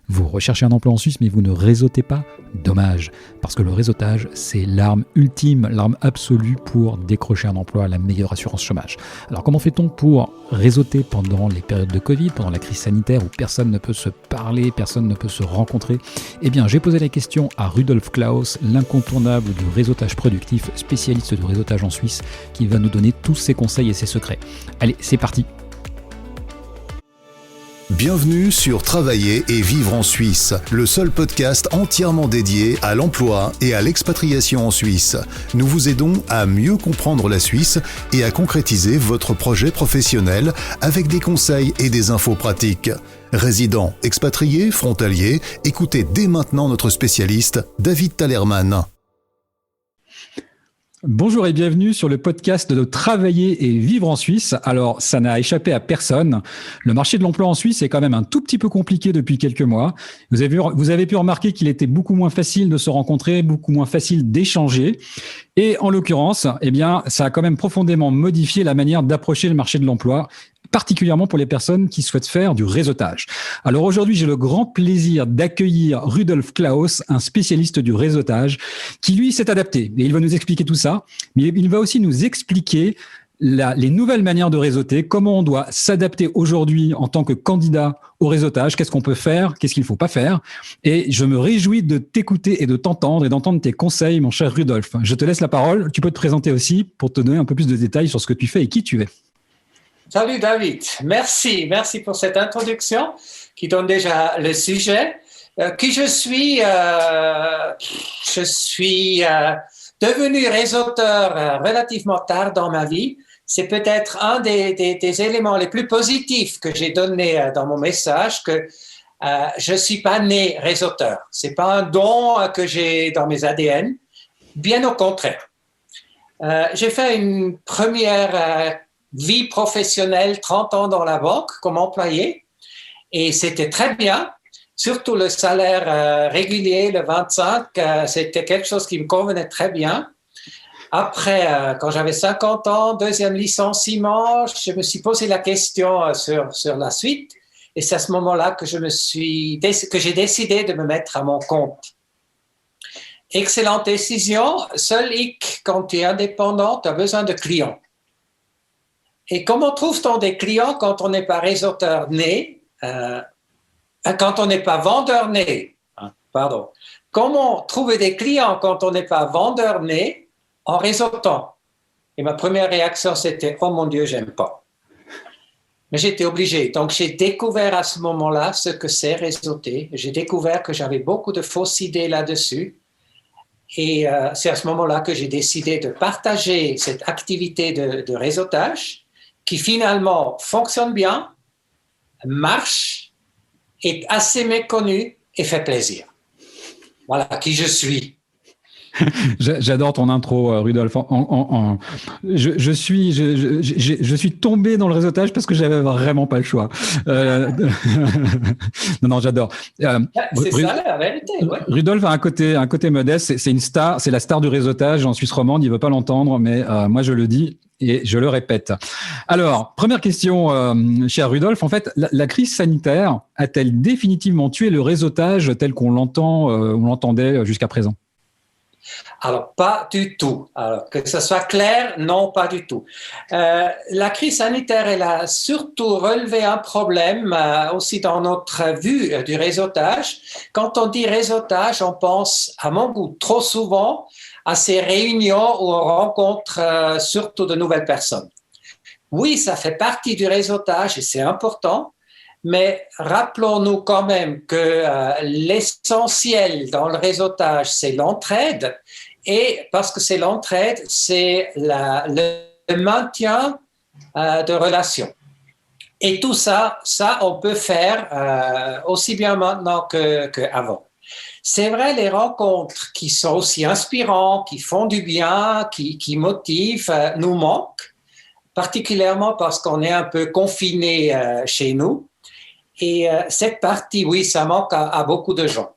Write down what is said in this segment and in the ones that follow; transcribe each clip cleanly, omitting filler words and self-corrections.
Vous recherchez un emploi en Suisse mais vous ne réseautez pas? Dommage, parce que le réseautage, c'est l'arme ultime, l'arme absolue pour décrocher un emploi, la meilleure assurance chômage. Alors comment fait-on pour réseauter pendant les périodes de Covid, pendant la crise sanitaire où personne ne peut se parler, personne ne peut se rencontrer? Eh bien, j'ai posé la question à Rudolf Klaus, l'incontournable du réseautage productif, spécialiste du réseautage en Suisse, qui va nous donner tous ses conseils et ses secrets. Allez, c'est parti! Bienvenue sur Travailler et vivre en Suisse, le seul podcast entièrement dédié à l'emploi et à l'expatriation en Suisse. Nous vous aidons à mieux comprendre la Suisse et à concrétiser votre projet professionnel avec des conseils et des infos pratiques. Résidents, expatriés, frontaliers, écoutez dès maintenant notre spécialiste, David Talerman. Bonjour et bienvenue sur le podcast de Travailler et vivre en Suisse. Alors, ça n'a échappé à personne. Le marché de l'emploi en Suisse est quand même un tout petit peu compliqué depuis quelques mois. Vous avez pu remarquer qu'il était beaucoup moins facile de se rencontrer, beaucoup moins facile d'échanger. Et en l'occurrence, eh bien, ça a quand même profondément modifié la manière d'approcher le marché de l'emploi, particulièrement pour les personnes qui souhaitent faire du réseautage. Alors aujourd'hui, j'ai le grand plaisir d'accueillir Rudolf Klaus, un spécialiste du réseautage, qui lui s'est adapté. Et il va nous expliquer tout ça, mais il va aussi nous expliquer les nouvelles manières de réseauter, comment on doit s'adapter aujourd'hui en tant que candidat au réseautage, qu'est-ce qu'on peut faire, qu'est-ce qu'il ne faut pas faire. Et je me réjouis de t'écouter et de t'entendre et d'entendre tes conseils, mon cher Rudolf. Je te laisse la parole. Tu peux te présenter aussi pour te donner un peu plus de détails sur ce que tu fais et qui tu es. Salut David, merci pour cette introduction qui donne déjà le sujet. Qui je suis devenu réseauteur relativement tard dans ma vie. C'est peut-être un des éléments les plus positifs que j'ai donné dans mon message, que je ne suis pas né réseauteur. Ce n'est pas un don que j'ai dans mes ADN, bien au contraire. J'ai fait une première vie professionnelle, 30 ans dans la banque comme employé, et c'était très bien. Surtout le salaire régulier, le 25, c'était quelque chose qui me convenait très bien. Après, quand j'avais 50 ans, deuxième licenciement, je me suis posé la question sur la suite, et c'est à ce moment-là que j'ai décidé de me mettre à mon compte. Excellente décision. Seul hic, quand tu es indépendant, tu as besoin de clients. Et comment trouve-t-on des clients quand on n'est pas réseauteur né, quand on n'est pas vendeur né? Pardon. Comment trouver des clients quand on n'est pas vendeur né en réseautant? Et ma première réaction, c'était « Oh mon Dieu, j'aime pas ». Mais j'étais obligé. Donc, j'ai découvert à ce moment-là ce que c'est réseauter. J'ai découvert que j'avais beaucoup de fausses idées là-dessus. Et c'est à ce moment-là que j'ai décidé de partager cette activité de réseautage qui finalement fonctionne bien, marche, est assez méconnu et fait plaisir. Voilà qui je suis. J'adore ton intro, Rudolf. Je suis tombé dans le réseautage parce que j'avais vraiment pas le choix. Non, j'adore. C'est ça la vérité. Ouais. Rudolf a un côté modeste. C'est une star. C'est la star du réseautage en Suisse romande. Il veut pas l'entendre, mais moi je le dis et je le répète. Alors, première question, cher Rudolf. En fait, la crise sanitaire a-t-elle définitivement tué le réseautage tel qu'on l'entendait jusqu'à présent? Alors, pas du tout. Alors, que ce soit clair, non, pas du tout. La crise sanitaire, elle a surtout relevé un problème aussi dans notre vue du réseautage. Quand on dit réseautage, on pense, à mon goût, trop souvent à ces réunions où on rencontre surtout de nouvelles personnes. Oui, ça fait partie du réseautage et c'est important. Mais rappelons-nous quand même que l'essentiel dans le réseautage, c'est l'entraide. Et parce que c'est l'entraide, c'est le maintien de relations. Et tout ça, on peut faire aussi bien maintenant qu'avant. C'est vrai, les rencontres qui sont aussi inspirantes, qui font du bien, qui motivent, nous manquent, particulièrement parce qu'on est un peu confinés chez nous. Et cette partie, oui, ça manque à beaucoup de gens.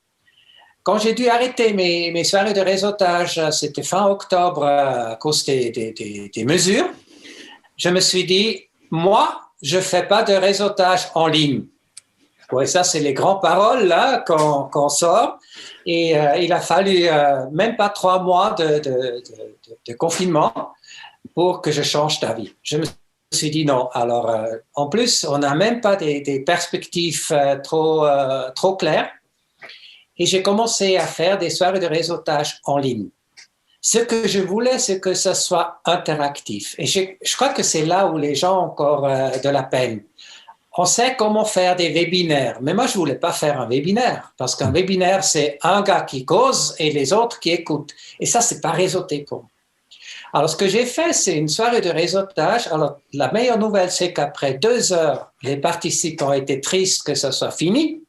Quand j'ai dû arrêter mes soirées de réseautage, c'était fin octobre à cause des mesures, je me suis dit, moi, je ne fais pas de réseautage en ligne. Oui, ça, c'est les grandes paroles là qu'on sort. Et il a fallu même pas 3 mois de confinement pour que je change d'avis. Je me suis dit non. Alors, en plus, on n'a même pas des perspectives trop claires. Et j'ai commencé à faire des soirées de réseautage en ligne. Ce que je voulais, c'est que ça soit interactif. Et je crois que c'est là où les gens ont encore de la peine. On sait comment faire des webinaires, mais moi, je ne voulais pas faire un webinaire, parce qu'un webinaire, c'est un gars qui cause et les autres qui écoutent. Et ça, ce n'est pas réseauté pour moi. Alors, ce que j'ai fait, c'est une soirée de réseautage. Alors, la meilleure nouvelle, c'est qu'après 2 heures, les participants étaient tristes que ça soit fini.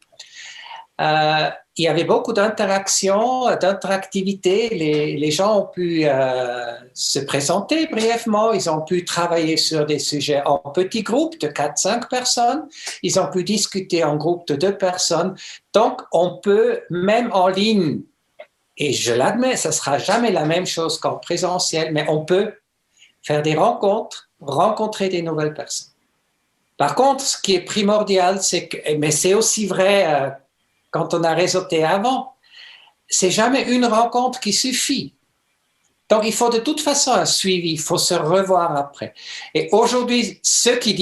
Il y avait beaucoup d'interactions, d'interactivité. Les gens ont pu se présenter brièvement. Ils ont pu travailler sur des sujets en petits groupes de 4-5 personnes. Ils ont pu discuter en groupe de 2 personnes. Donc, on peut, même en ligne, et je l'admets, ça ne sera jamais la même chose qu'en présentiel, mais on peut faire des rencontres, rencontrer des nouvelles personnes. Par contre, ce qui est primordial, mais c'est aussi vrai quand on a réseauté avant, c'est jamais une rencontre qui suffit. Donc, il faut de toute façon un suivi, il faut se revoir après. Et aujourd'hui, ce qui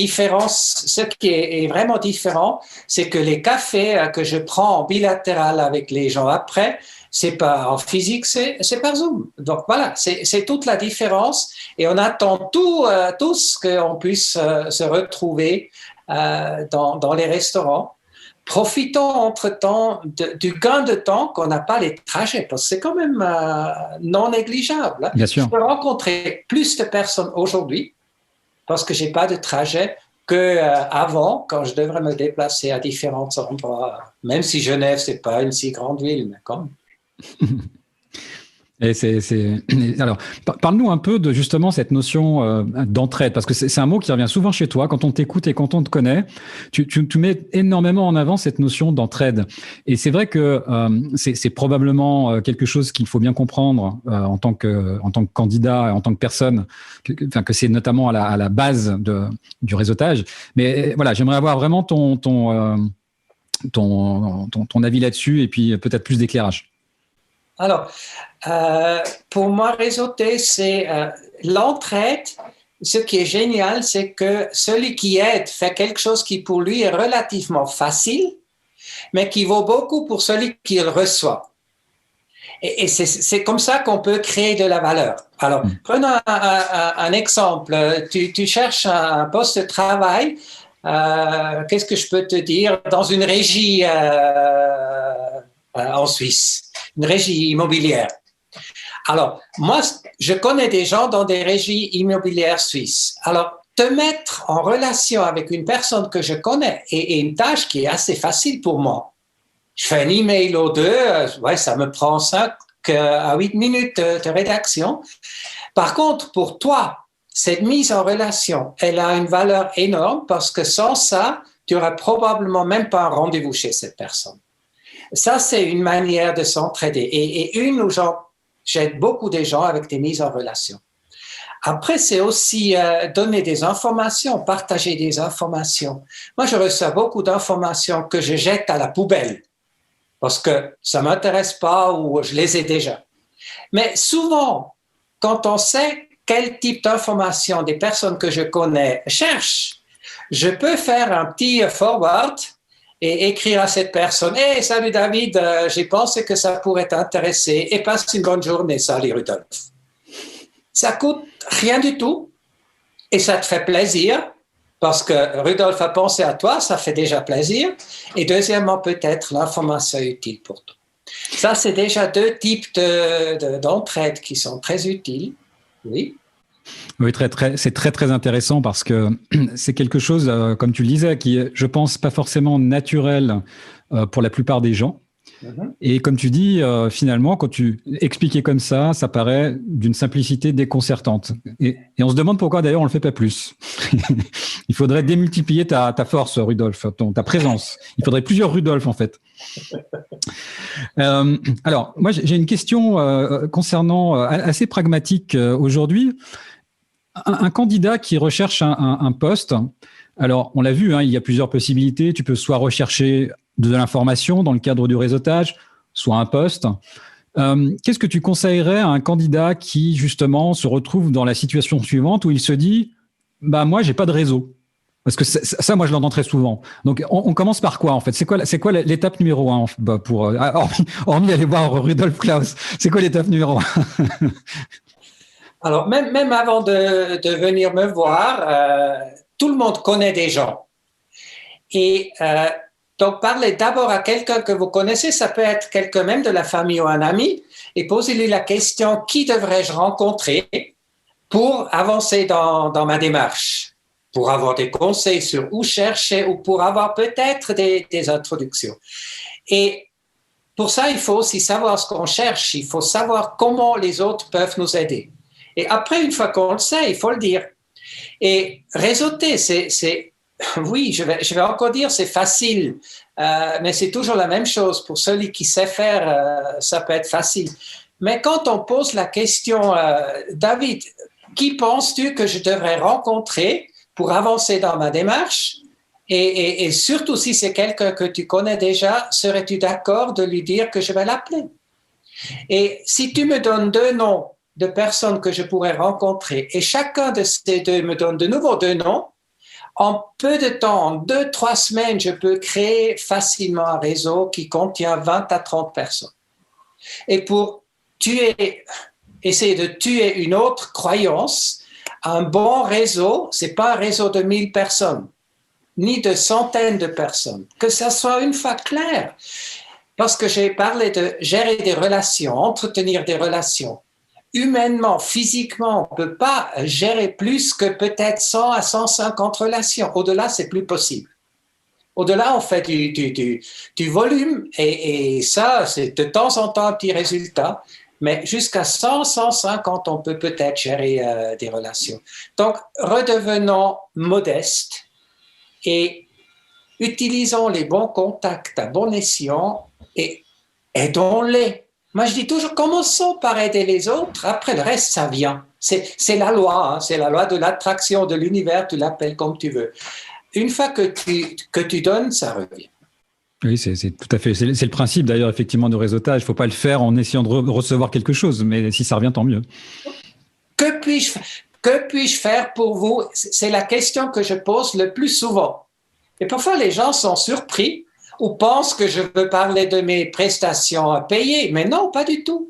est vraiment différent, c'est que les cafés que je prends en bilatéral avec les gens après, c'est pas en physique, c'est par Zoom. Donc voilà, c'est toute la différence. Et on attend tous qu'on puisse se retrouver dans les restaurants. Profitons entre-temps du gain de temps qu'on n'a pas les trajets, parce que c'est quand même non négligeable. Hein. Bien sûr. Je peux rencontrer plus de personnes aujourd'hui, parce que je n'ai pas de trajet, qu'avant, quand je devrais me déplacer à différents endroits. Même si Genève, ce n'est pas une si grande ville, mais quand même. Et Alors, parle-nous un peu de justement cette notion d'entraide, parce que c'est un mot qui revient souvent chez toi quand on t'écoute et quand on te connaît. Tu mets énormément en avant cette notion d'entraide. Et c'est vrai que c'est probablement quelque chose qu'il faut bien comprendre en tant que candidat, en tant que personne, que c'est notamment à la base du réseautage. Mais voilà, j'aimerais avoir vraiment ton avis là-dessus et puis peut-être plus d'éclairage. Alors, pour moi, réseauter, c'est l'entraide. Ce qui est génial, c'est que celui qui aide fait quelque chose qui pour lui est relativement facile, mais qui vaut beaucoup pour celui qui le reçoit. Et c'est comme ça qu'on peut créer de la valeur. Alors, prenons un exemple. Tu cherches un poste de travail. Qu'est-ce que je peux te dire? Dans une régie en Suisse, une régie immobilière. Alors, moi, je connais des gens dans des régies immobilières suisses. Alors, te mettre en relation avec une personne que je connais est une tâche qui est assez facile pour moi. Je fais un email aux 2, ça me prend 5 à 8 minutes de rédaction. Par contre, pour toi, cette mise en relation, elle a une valeur énorme parce que sans ça, tu n'auras probablement même pas un rendez-vous chez cette personne. Ça, c'est une manière de s'entraider et une où j'aide beaucoup des gens avec des mises en relation. Après, c'est aussi donner des informations, partager des informations. Moi, je reçois beaucoup d'informations que je jette à la poubelle parce que ça ne m'intéresse pas ou je les ai déjà. Mais souvent, quand on sait quel type d'informations des personnes que je connais cherchent, je peux faire un petit forward et écrire à cette personne « Hey, salut David, j'ai pensé que ça pourrait t'intéresser et passe une bonne journée, salut Rudolf. » Ça coûte rien du tout et ça te fait plaisir parce que Rudolf a pensé à toi, ça fait déjà plaisir. Et deuxièmement, peut-être l'information est utile pour toi. Ça, c'est déjà 2 types d'entraide qui sont très utiles. Oui. Oui, c'est très intéressant parce que c'est quelque chose, comme tu le disais, qui est, je pense, pas forcément naturel pour la plupart des gens. Et comme tu dis, finalement, quand tu expliquais comme ça paraît d'une simplicité déconcertante. Et on se demande pourquoi d'ailleurs on le fait pas plus. Il faudrait démultiplier ta force, Rudolf, ta présence. Il faudrait plusieurs Rudolf en fait. Alors, moi j'ai une question concernant assez pragmatique aujourd'hui. Un candidat qui recherche un poste, Alors, on l'a vu, hein, il y a plusieurs possibilités. Tu peux soit rechercher de l'information dans le cadre du réseautage, soit un poste. Qu'est-ce que tu conseillerais à un candidat qui, justement, se retrouve dans la situation suivante où il se dit « bah moi, j'ai pas de réseau ». Parce que ça, moi, je l'entends très souvent. Donc, on commence par quoi, en fait? C'est quoi l'étape numéro 1 pour hormis aller voir Rudolf Claus? C'est quoi l'étape numéro 1? Alors, même avant de venir me voir, tout le monde connaît des gens. Et donc, parlez d'abord à quelqu'un que vous connaissez, ça peut être quelqu'un même de la famille ou un ami, et posez-lui la question, qui devrais-je rencontrer pour avancer dans ma démarche, pour avoir des conseils sur où chercher ou pour avoir peut-être des introductions. Et pour ça, il faut aussi savoir ce qu'on cherche, il faut savoir comment les autres peuvent nous aider. Et après, une fois qu'on le sait, il faut le dire. Et réseauter, oui, je vais encore dire, c'est facile, mais c'est toujours la même chose. Pour celui qui sait faire, ça peut être facile. Mais quand on pose la question, David, qui penses-tu que je devrais rencontrer pour avancer dans ma démarche? Et surtout si c'est quelqu'un que tu connais déjà, serais-tu d'accord de lui dire que je vais l'appeler? Et si tu me donnes 2 noms de personnes que je pourrais rencontrer et chacun de ces 2 me donne de nouveau 2 noms, en peu de temps, en 2-3 semaines, je peux créer facilement un réseau qui contient 20 à 30 personnes. Et pour essayer de tuer une autre croyance, un bon réseau, c'est pas un réseau de 1000 personnes, ni de centaines de personnes. Que ça soit une fois clair. Parce que j'ai parlé de gérer des relations, entretenir des relations. Humainement, physiquement, on ne peut pas gérer plus que peut-être 100 à 150 relations. Au-delà, c'est plus possible. Au-delà, on fait du volume et ça, c'est de temps en temps un petit résultat. Mais jusqu'à 100, 150, on peut peut-être gérer des relations. Donc, redevenons modestes et utilisons les bons contacts à bon escient et aidons-les. Moi, je dis toujours, commençons par aider les autres, après le reste, ça vient. C'est la loi, hein, c'est la loi de l'attraction de l'univers, tu l'appelles comme tu veux. Une fois que tu donnes, ça revient. Oui, c'est tout à fait. C'est le principe d'ailleurs, effectivement, de réseautage. Il ne faut pas le faire en essayant de recevoir quelque chose, mais si ça revient, tant mieux. Que puis-je faire pour vous? C'est la question que je pose le plus souvent. Et parfois, les gens sont surpris ou pensent que je veux parler de mes prestations à payer. Mais non, pas du tout.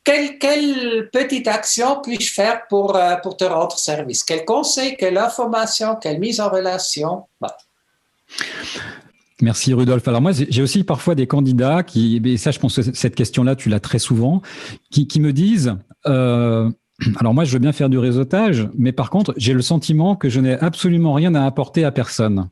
Quelle petite action puis-je faire pour te rendre service? Quel conseil, quelle information, quelle mise en relation? Bah. Merci Rudolf. Alors moi, j'ai aussi parfois des candidats et ça, je pense que cette question-là, tu l'as très souvent, qui me disent... alors moi, je veux bien faire du réseautage, mais par contre, j'ai le sentiment que je n'ai absolument rien à apporter à personne.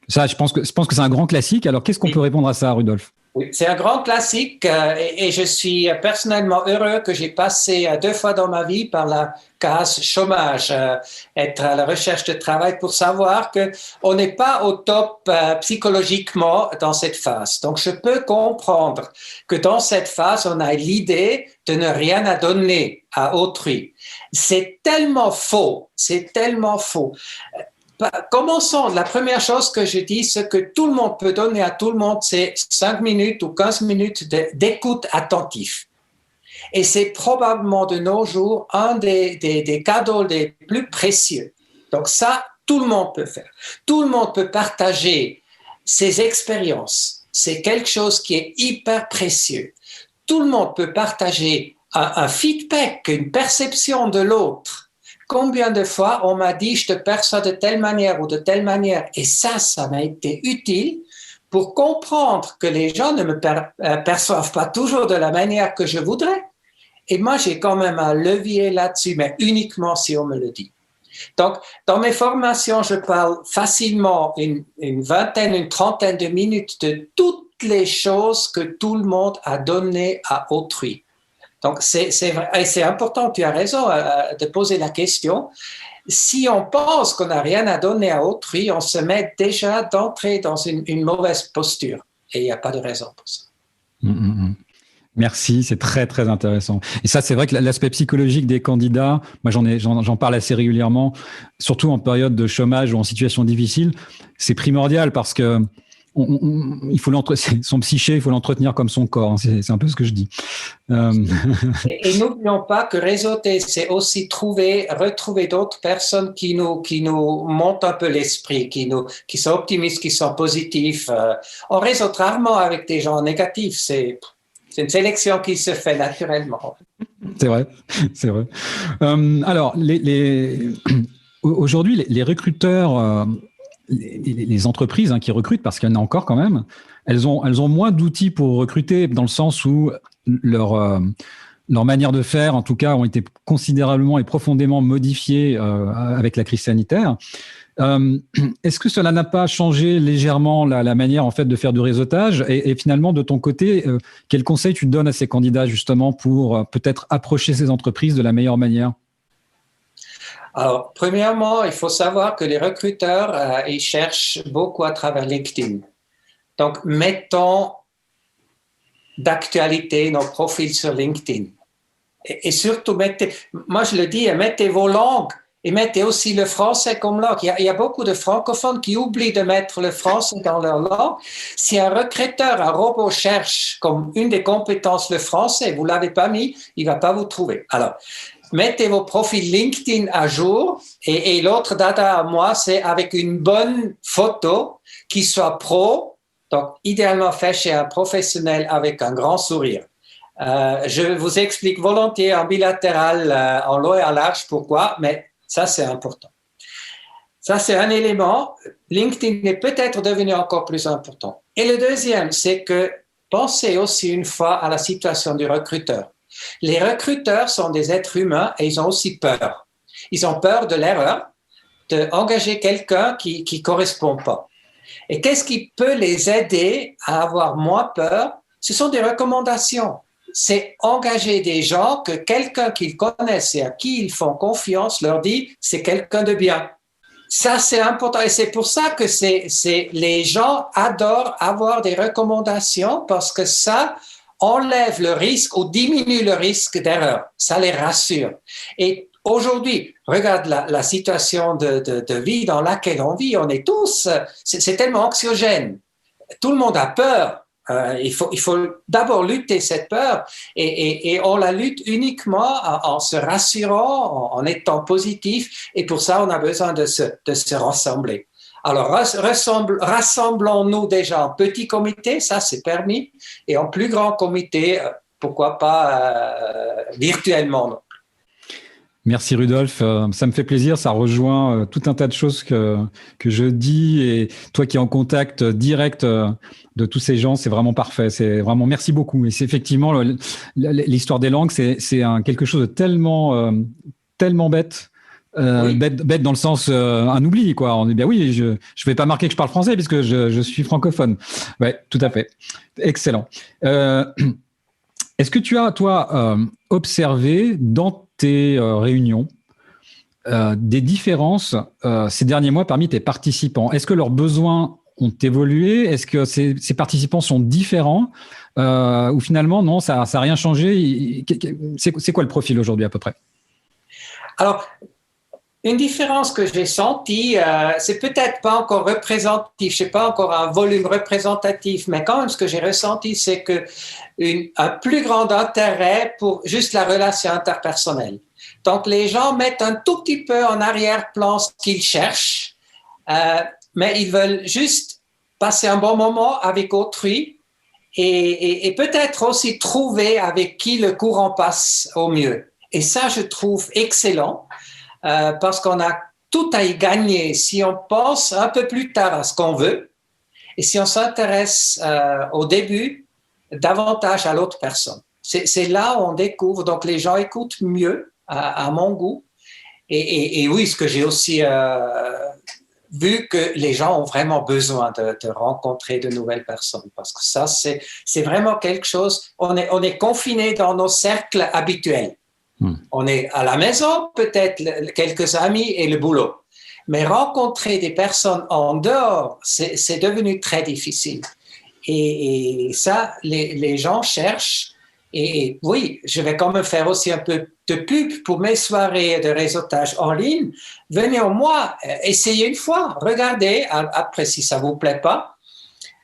Ça, je pense que c'est un grand classique. Alors, qu'est-ce qu'on peut répondre à ça, Rudolf? Oui, c'est un grand classique et je suis personnellement heureux que j'ai passé 2 fois dans ma vie par la case chômage, être à la recherche de travail pour savoir qu'on n'est pas au top psychologiquement dans cette phase. Donc, je peux comprendre que dans cette phase, on a l'idée de ne rien à donner à autrui. C'est tellement faux, c'est tellement faux. Commençons. La première chose que je dis, ce que tout le monde peut donner à tout le monde, c'est 5 minutes ou 15 minutes d'écoute attentive. Et c'est probablement de nos jours un des cadeaux les plus précieux. Donc ça, tout le monde peut faire. Tout le monde peut partager ses expériences. C'est quelque chose qui est hyper précieux. Tout le monde peut partager un feedback, une perception de l'autre. Combien de fois on m'a dit « je te perçois de telle manière ou de telle manière » et ça m'a été utile pour comprendre que les gens ne me perçoivent pas toujours de la manière que je voudrais. Et moi, j'ai quand même un levier là-dessus, mais uniquement si on me le dit. Donc, dans mes formations, je parle facilement une vingtaine, une trentaine de minutes de toutes les choses que tout le monde a données à autrui. Donc, c'est important, tu as raison de poser la question. Si on pense qu'on n'a rien à donner à autrui, on se met déjà d'entrer dans une mauvaise posture. Et il n'y a pas de raison pour ça. Merci, c'est très très intéressant. Et ça, c'est vrai que l'aspect psychologique des candidats, moi j'en parle assez régulièrement, surtout en période de chômage ou en situation difficile, c'est primordial parce que il faut son psyché, il faut l'entretenir comme son corps. Hein, c'est un peu ce que je dis. Et n'oublions pas que réseauter, c'est aussi retrouver d'autres personnes qui nous montent un peu l'esprit, qui sont optimistes, qui sont positifs. On réseaute rarement avec des gens négatifs. C'est une sélection qui se fait naturellement. C'est vrai, c'est vrai. Alors, aujourd'hui, les recruteurs, les entreprises qui recrutent, parce qu'il y en a encore quand même, elles ont moins d'outils pour recruter, dans le sens où leur manière de faire, en tout cas, ont été considérablement et profondément modifiées avec la crise sanitaire. Est-ce que cela n'a pas changé légèrement la manière en fait de faire du réseautage et finalement de ton côté, quel conseil tu donnes à ces candidats justement pour peut-être approcher ces entreprises de la meilleure manière? Alors, premièrement, il faut savoir que les recruteurs, ils cherchent beaucoup à travers LinkedIn. Donc, mettons d'actualité nos profils sur LinkedIn. Et surtout, moi je le dis, mettez vos langues. Et mettez aussi le français comme langue. Il y a beaucoup de francophones qui oublient de mettre le français dans leur langue. Si un recruteur, un robot cherche comme une des compétences le français, vous ne l'avez pas mis, il ne va pas vous trouver. Alors, mettez vos profils LinkedIn à jour. Et l'autre data à moi, c'est avec une bonne photo qui soit pro, donc idéalement fait chez un professionnel avec un grand sourire. Je vous explique volontiers en bilatéral, en long et en large pourquoi, mais ça, c'est important. Ça, c'est un élément. LinkedIn est peut-être devenu encore plus important. Et le deuxième, c'est que pensez aussi une fois à la situation du recruteur. Les recruteurs sont des êtres humains et ils ont aussi peur. Ils ont peur de l'erreur, d'engager quelqu'un qui ne correspond pas. Et qu'est-ce qui peut les aider à avoir moins peur? Ce sont des recommandations. C'est engager des gens que quelqu'un qu'ils connaissent et à qui ils font confiance leur dit « c'est quelqu'un de bien ». Ça, c'est important. Et c'est pour ça que les gens adorent avoir des recommandations parce que ça enlève le risque ou diminue le risque d'erreur. Ça les rassure. Et aujourd'hui, regarde la situation de vie dans laquelle on vit. On est tous, c'est tellement anxiogène. Tout le monde a peur. Il faut d'abord lutter cette peur et on la lutte uniquement en se rassurant, en étant positif et pour ça on a besoin de se rassembler. Alors rassemblons-nous déjà en petit comité, ça c'est permis, et en plus grand comité, pourquoi pas virtuellement. Merci Rudolf, ça me fait plaisir, ça rejoint tout un tas de choses que je dis et toi qui es en contact direct de tous ces gens, c'est vraiment parfait, c'est vraiment merci beaucoup. Et c'est effectivement l'histoire des langues, c'est quelque chose de tellement bête. Oui. Bête dans le sens un oubli quoi. On dit bien oui, je vais pas marquer que je parle français puisque je suis francophone. Ouais, tout à fait. Excellent. Est-ce que tu as toi observé dans tes réunions des différences ces derniers mois parmi tes participants? Est-ce que leurs besoins ont évolué? Est-ce que ces participants sont différents ou finalement non, ça n'a rien changé? C'est quoi le profil aujourd'hui à peu près? Alors, une différence que j'ai sentie, c'est peut-être pas encore représentatif, je sais pas encore un volume représentatif, mais quand même ce que j'ai ressenti, c'est que un plus grand intérêt pour juste la relation interpersonnelle. Donc les gens mettent un tout petit peu en arrière-plan ce qu'ils cherchent, mais ils veulent juste passer un bon moment avec autrui et peut-être aussi trouver avec qui le courant passe au mieux. Et ça, je trouve excellent. Parce qu'on a tout à y gagner si on pense un peu plus tard à ce qu'on veut et si on s'intéresse au début davantage à l'autre personne. C'est là où on découvre, donc les gens écoutent mieux à mon goût et oui, ce que j'ai aussi vu que les gens ont vraiment besoin de rencontrer de nouvelles personnes parce que ça, c'est vraiment quelque chose, on est confiné dans nos cercles habituels. On est à la maison, peut-être quelques amis et le boulot. Mais rencontrer des personnes en dehors, c'est devenu très difficile. Et ça, les gens cherchent Et oui, je vais quand même faire aussi un peu de pub pour mes soirées de réseautage en ligne. Venez au mois, essayez une fois, regardez, après si ça vous plaît pas.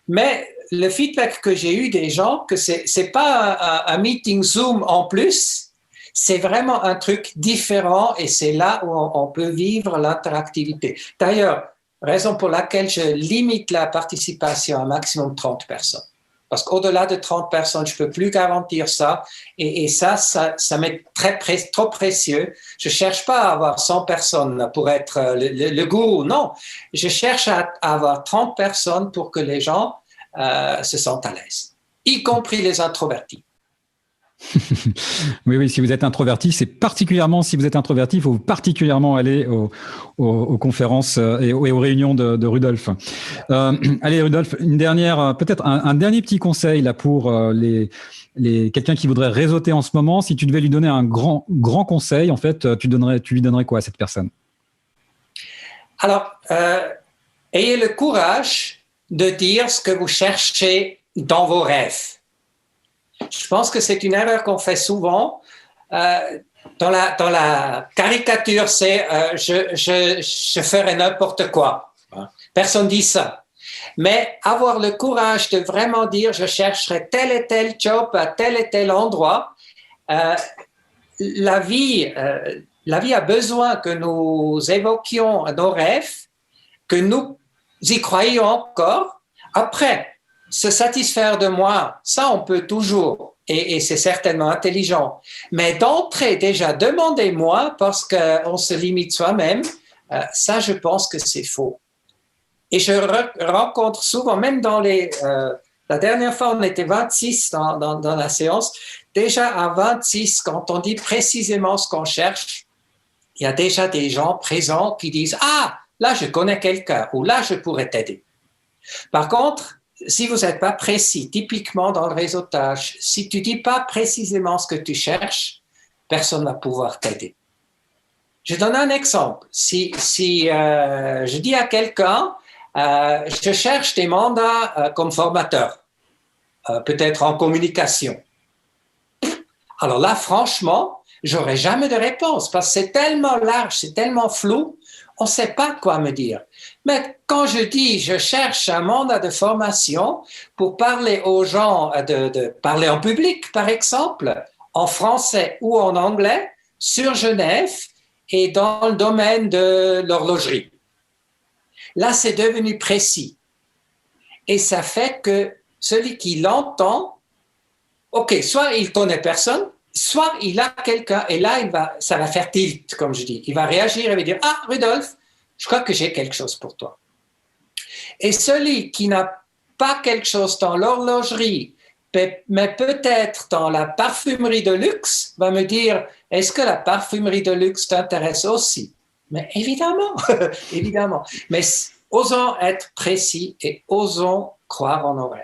Mais le feedback que j'ai eu des gens, que c'est pas un meeting Zoom en plus, c'est vraiment un truc différent et c'est là où on peut vivre l'interactivité. D'ailleurs, raison pour laquelle je limite la participation à un maximum de 30 personnes. Parce qu'au-delà de 30 personnes, je ne peux plus garantir ça. Et ça m'est trop précieux. Je ne cherche pas à avoir 100 personnes pour être le gourou. Non, je cherche à avoir 30 personnes pour que les gens se sentent à l'aise, y compris les introvertis. Oui, si vous êtes introverti, si vous êtes introverti, il faut particulièrement aller aux conférences et aux réunions de Rudolf. Allez, Rudolf, peut-être un dernier petit conseil là pour quelqu'un qui voudrait réseauter en ce moment. Si tu devais lui donner un grand conseil, en fait, tu lui donnerais quoi à cette personne? Alors, ayez le courage de dire ce que vous cherchez dans vos rêves. Je pense que c'est une erreur qu'on fait souvent. Dans la caricature, c'est je ferai n'importe quoi. Personne dit ça. Mais avoir le courage de vraiment dire je chercherai tel et tel job à tel et tel endroit. La vie a besoin que nous évoquions nos rêves, que nous y croyons encore. Après, se satisfaire de moi, ça on peut toujours, et c'est certainement intelligent. Mais d'entrée déjà, demandez-moi parce qu'on se limite soi-même, ça je pense que c'est faux. Et je rencontre souvent, même dans la dernière fois on était 26 dans la séance, déjà à 26, quand on dit précisément ce qu'on cherche, il y a déjà des gens présents qui disent « Ah, là je connais quelqu'un » ou « Là je pourrais t'aider ». Par contre, si vous n'êtes pas précis, typiquement dans le réseautage, si tu ne dis pas précisément ce que tu cherches, personne ne va pouvoir t'aider. Je donne un exemple. Si je dis à quelqu'un, je cherche des mandats comme formateur, peut-être en communication. Alors là, franchement, j'aurais jamais de réponse parce que c'est tellement large, c'est tellement flou, on ne sait pas quoi me dire. Mais quand je dis je cherche un mandat de formation pour parler aux gens, de parler en public, par exemple, en français ou en anglais, sur Genève et dans le domaine de l'horlogerie. Là, c'est devenu précis. Et ça fait que celui qui l'entend, OK, soit il connaît personne, soit il a quelqu'un, et là, ça va faire tilt, comme je dis. Il va réagir et va dire « Ah, Rudolf, je crois que j'ai quelque chose pour toi. » Et celui qui n'a pas quelque chose dans l'horlogerie, mais peut-être dans la parfumerie de luxe, va me dire « Est-ce que la parfumerie de luxe t'intéresse aussi ?» Mais évidemment, évidemment. Mais osons être précis et osons croire en nos rêves.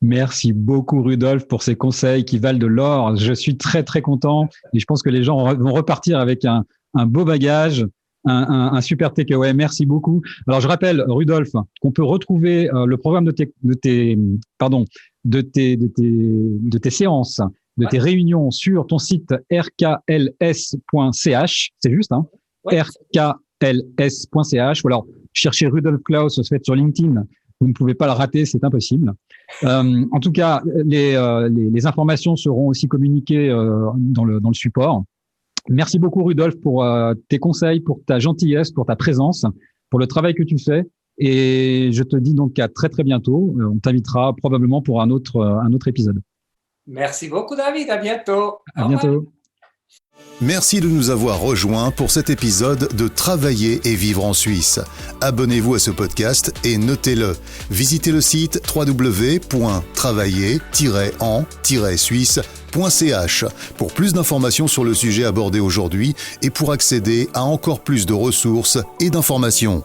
Merci beaucoup Rudolf pour ces conseils qui valent de l'or. Je suis très très content et je pense que les gens vont repartir avec un beau bagage, un super takeaway. Merci beaucoup. Alors je rappelle Rudolf qu'on peut retrouver le programme de tes séances, de tes réunions sur ton site rkls.ch. C'est juste, hein? Ouais. rkls.ch. Ou alors cherchez Rudolf Claus sur LinkedIn. Vous ne pouvez pas le rater, c'est impossible. En tout cas, les informations seront aussi communiquées dans le support. Merci beaucoup, Rudolf, pour tes conseils, pour ta gentillesse, pour ta présence, pour le travail que tu fais. Et je te dis donc à très, très bientôt. On t'invitera probablement pour un autre épisode. Merci beaucoup, David. À bientôt. À bientôt. Merci de nous avoir rejoints pour cet épisode de Travailler et vivre en Suisse. Abonnez-vous à ce podcast et notez-le. Visitez le site www.travailler-en-suisse.ch pour plus d'informations sur le sujet abordé aujourd'hui et pour accéder à encore plus de ressources et d'informations.